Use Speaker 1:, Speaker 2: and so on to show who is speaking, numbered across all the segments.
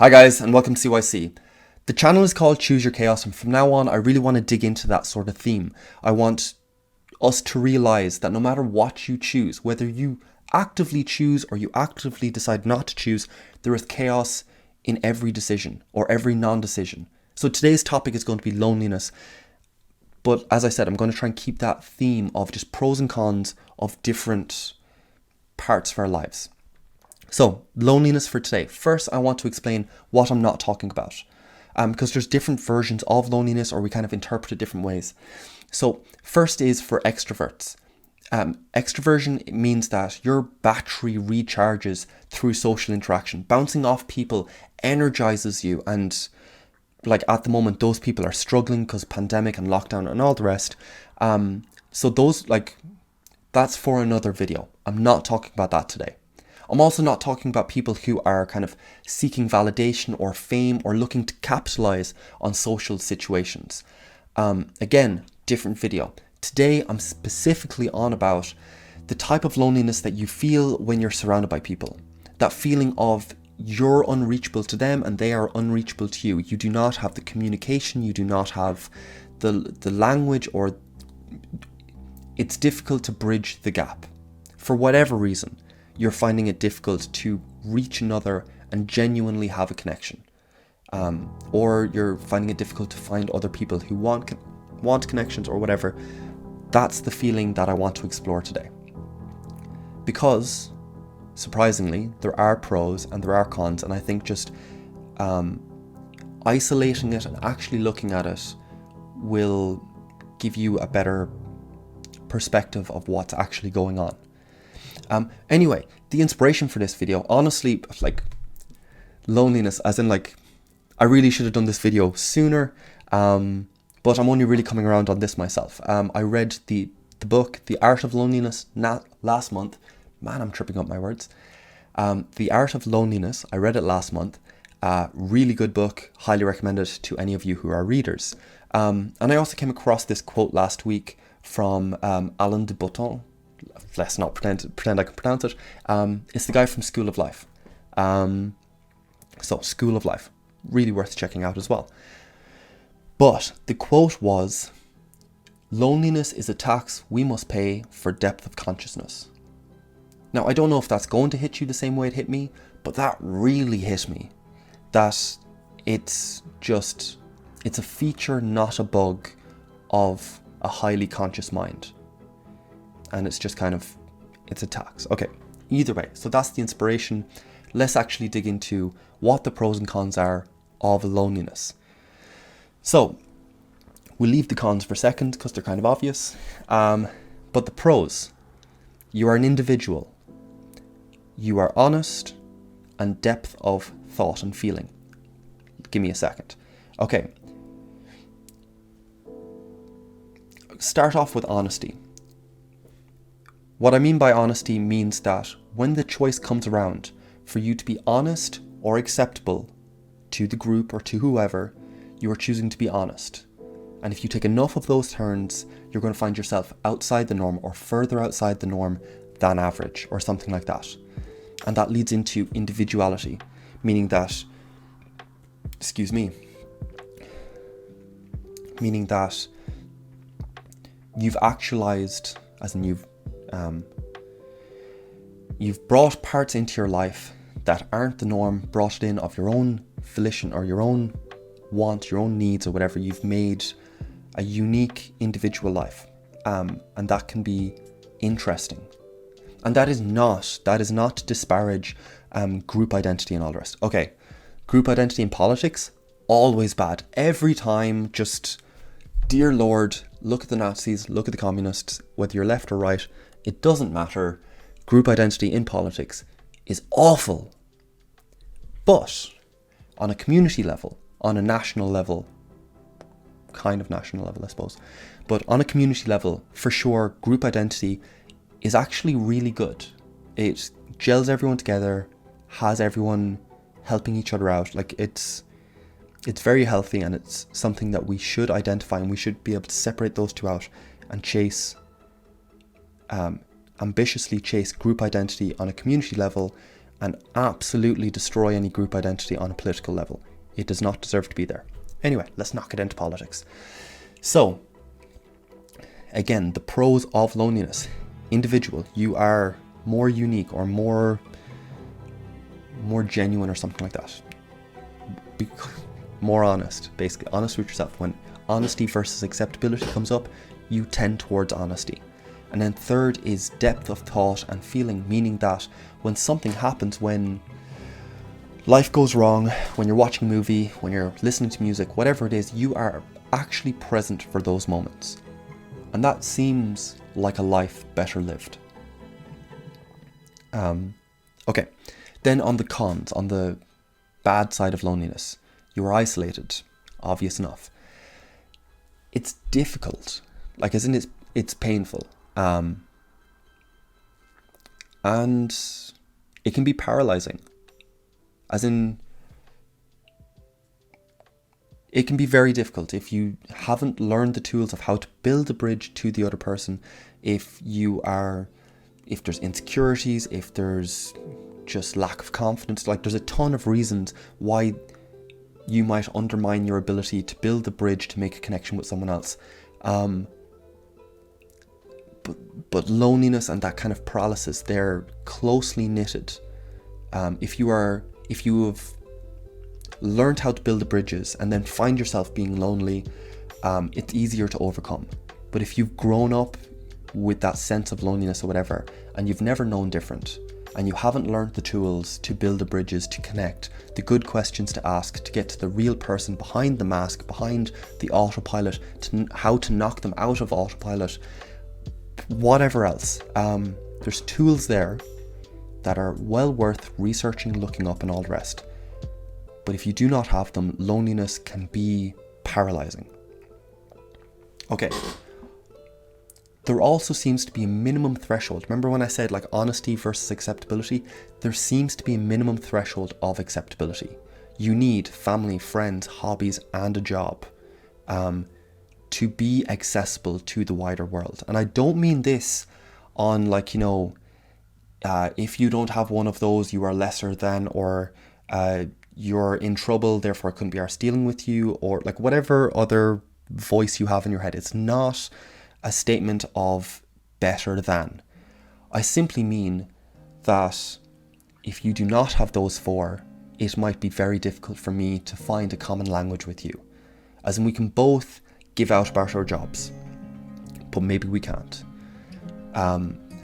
Speaker 1: Hi guys, and welcome to CYC. The channel is called Choose Your Chaos, and from now on I really want to dig into that sort of theme. I want us to realise that no matter what you choose, whether you actively choose or you actively decide not to choose, there is chaos in every decision or every non-decision. So today's topic is going to be loneliness, but as I said, I'm going to try and keep that theme of just pros and cons of different parts of our lives. So, loneliness for today. First, I want to explain what I'm not talking about, because there's different versions of loneliness, or we kind of interpret it different ways. So, first is for extroverts. Extroversion means that your battery recharges through social interaction. Bouncing off people energizes you, and like at the moment, those people are struggling because pandemic and lockdown and all the rest. So those, that's for another video. I'm not talking about that today. I'm also not talking about people who are kind of seeking validation or fame or looking to capitalize on social situations. Again, different video. Today, I'm specifically on about the type of loneliness that you feel when you're surrounded by people. That feeling of you're unreachable to them and they are unreachable to you. You do not have the communication, you do not have the language, or it's difficult to bridge the gap. For whatever reason, you're finding it difficult to reach another and genuinely have a connection. Or you're finding it difficult to find other people who want connections or whatever. That's the feeling that I want to explore today. Because, surprisingly, there are pros and there are cons, and I think just isolating it and actually looking at it will give you a better perspective of what's actually going on. Anyway, the inspiration for this video, honestly, loneliness, as in I really should have done this video sooner, but I'm only really coming around on this myself. I read the book, The Art of Loneliness, last month. Man, I'm tripping up my words. The Art of Loneliness, I read it last month. Really good book, highly recommend it to any of you who are readers. And I also came across this quote last week from Alain de Botton. Let's not pretend I can pronounce it. It's the guy from School of Life. So School of Life, really worth checking out as well. But the quote was, "Loneliness is a tax we must pay for depth of consciousness." Now, I don't know if that's going to hit you the same way it hit me, but that really hit me. That it's a feature, not a bug, of a highly conscious mind. And it's just it's a tax. Okay, either way, so that's the inspiration. Let's actually dig into what the pros and cons are of loneliness. So, we'll leave the cons for a second because they're kind of obvious. But the pros: you are an individual. You are honest and depth of thought and feeling. Give me a second. Okay. Start off with honesty. What I mean by honesty means that when the choice comes around for you to be honest or acceptable to the group or to whoever, you are choosing to be honest. And if you take enough of those turns, you're going to find yourself outside the norm or further outside the norm than average or something like that. And that leads into individuality, meaning that, you've actualized, as in you've brought parts into your life that aren't the norm, brought it in of your own volition or your own want, your own needs or whatever. You've made a unique individual life, and that can be interesting. And that is not to disparage group identity and all the rest. Okay, group identity in politics, always bad. Every time, just, dear Lord, look at the Nazis, look at the communists, whether you're left or right, it doesn't matter. Group identity in politics is awful. But on a community level, on a national level, kind of national level, I suppose, but on a community level, for sure, group identity is actually really good. It gels everyone together, has everyone helping each other out. It's very healthy, and it's something that we should identify, and we should be able to separate those two out and ambitiously chase group identity on a community level, and absolutely destroy any group identity on a political level. It does not deserve to be there. Anyway, let's not get into politics. So, again, the pros of loneliness. Individual, you are more unique or more genuine or something like that. More honest, basically. Honest with yourself. When honesty versus acceptability comes up, you tend towards honesty. And then third is depth of thought and feeling, meaning that when something happens, when life goes wrong, when you're watching a movie, when you're listening to music, whatever it is, you are actually present for those moments. And that seems like a life better lived. Okay, then on the cons, on the bad side of loneliness, you are isolated, obvious enough. It's difficult, like as in it's painful. And it can be paralyzing, as in it can be very difficult if you haven't learned the tools of how to build a bridge to the other person, if there's insecurities, if there's just lack of confidence. Like, there's a ton of reasons why you might undermine your ability to build the bridge to make a connection with someone else. But loneliness and that kind of paralysis, they're closely knitted. If you have learned how to build the bridges and then find yourself being lonely, it's easier to overcome. But if you've grown up with that sense of loneliness or whatever, and you've never known different, and you haven't learned the tools to build the bridges, to connect, the good questions to ask, to get to the real person behind the mask, behind the autopilot, how to knock them out of autopilot, whatever else, there's tools there that are well worth researching, looking up, and all the rest. But if you do not have them, loneliness can be paralyzing. Okay. There also seems to be a minimum threshold. Remember when I said like honesty versus acceptability? There seems to be a minimum threshold of acceptability. You need family, friends, hobbies, and a job to be accessible to the wider world. And I don't mean this on like, if you don't have one of those, you are lesser than, or you're in trouble, therefore I couldn't be arsed dealing with you, or like whatever other voice you have in your head. It's not a statement of better than. I simply mean that if you do not have those four, it might be very difficult for me to find a common language with you. As in, we can both give out about our jobs, but maybe we can't.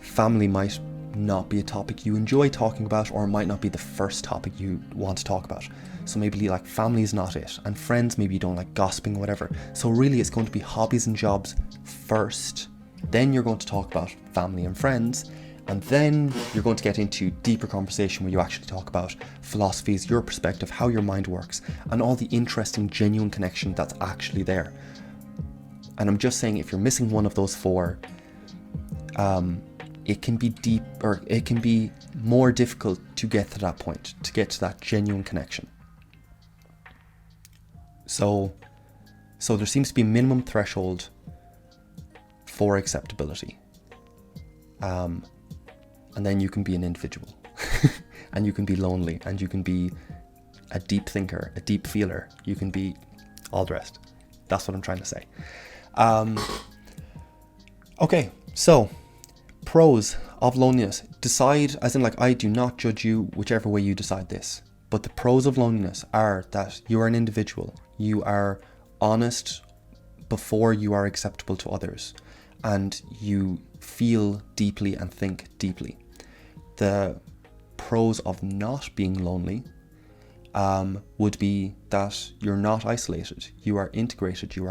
Speaker 1: Family might not be a topic you enjoy talking about, or it might not be the first topic you want to talk about. So maybe like family is not it, and friends, maybe you don't like gossiping or whatever. So really it's going to be hobbies and jobs first, then you're going to talk about family and friends, and then you're going to get into deeper conversation where you actually talk about philosophies, your perspective, how your mind works, and all the interesting, genuine connection that's actually there. And I'm just saying, if you're missing one of those four, it can be deep, or it can be more difficult to get to that point, to get to that genuine connection. So there seems to be a minimum threshold for acceptability. And then you can be an individual and you can be lonely, and you can be a deep thinker, a deep feeler. You can be all the rest. That's what I'm trying to say. Okay, so pros of loneliness. Decide, as in like, I do not judge you whichever way you decide this. But the pros of loneliness are that you are an individual. You are honest before you are acceptable to others. And you feel deeply and think deeply. The pros of not being lonely would be that you're not isolated. You are integrated. You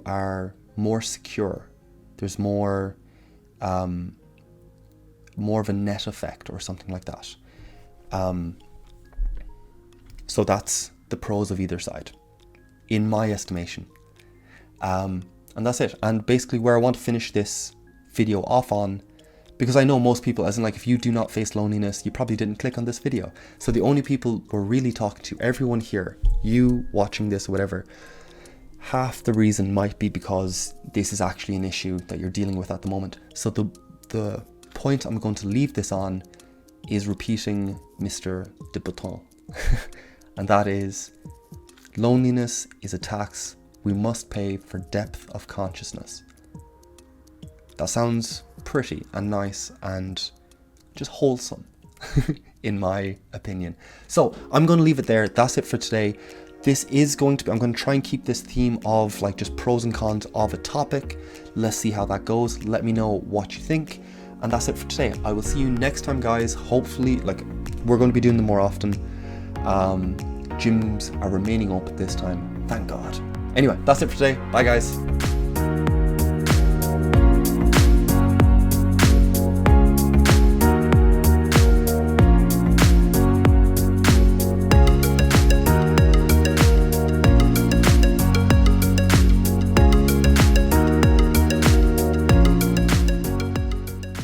Speaker 1: are more secure. There's more of a net effect or something like that. So that's the pros of either side, in my estimation. And that's it. And basically where I want to finish this video off on, because I know most people, as in like, if you do not face loneliness, you probably didn't click on this video. So the only people we're really talking to, everyone here, you watching this or whatever, half the reason might be because this is actually an issue that you're dealing with at the moment. So the point I'm going to leave this on is repeating Mr. de Botton. And that is, loneliness is a tax we must pay for depth of consciousness. That sounds pretty and nice and just wholesome, in my opinion. So I'm going to leave it there. That's it for today. This is going to be, I'm going to try and keep this theme of like just pros and cons of a topic. Let's see how that goes. Let me know what you think. And that's it for today. I will see you next time, guys. Hopefully, like, we're going to be doing them more often. Gyms are remaining open this time. Thank God. Anyway, that's it for today. Bye, guys.